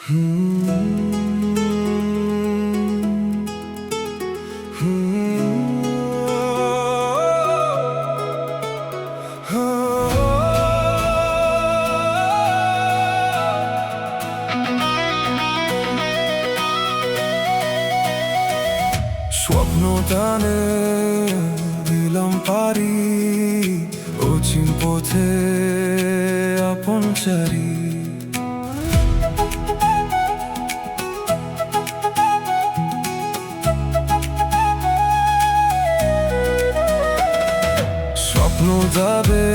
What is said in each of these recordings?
স্বপ্ন টানে দিলাম পারি অচিন পথে আপন চারি। স্বপ্ন যাবে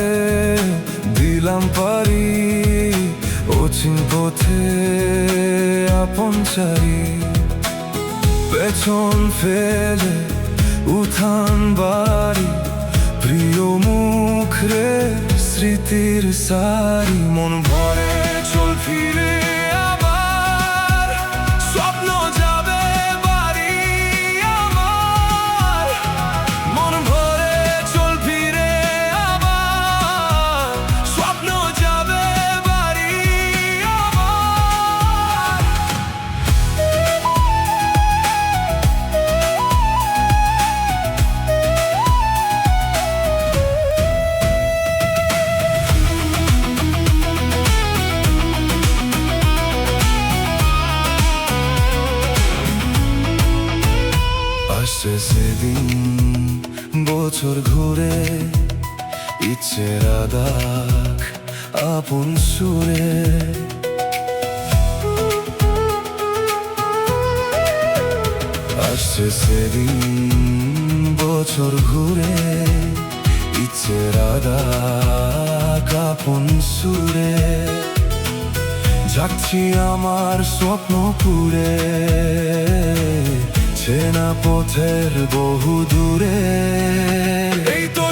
দিলাম পারি অচিন পথে আপন চারি। পেছন ফেলে উঠান বাড়ি প্রিয় মুখ রে স্মৃতির সারি। মন ভরে চল ফিরে আবার স্বপ্ন যাবে বাড়ি আমার। মন ভরে চল ফিরে আবার স্বপ্ন যাবে বাড়ি আমার। আসছে সেদিন বছর ঘুরে ইচ্ছের দাগ আপন সুরে। আসছে সেদিন বছর ঘুরে ইচ্ছের দাগ আপন সুরে। যাচ্ছি আমার স্বপ্ন পুরে চেনা পথের বহু দূরে। এই তো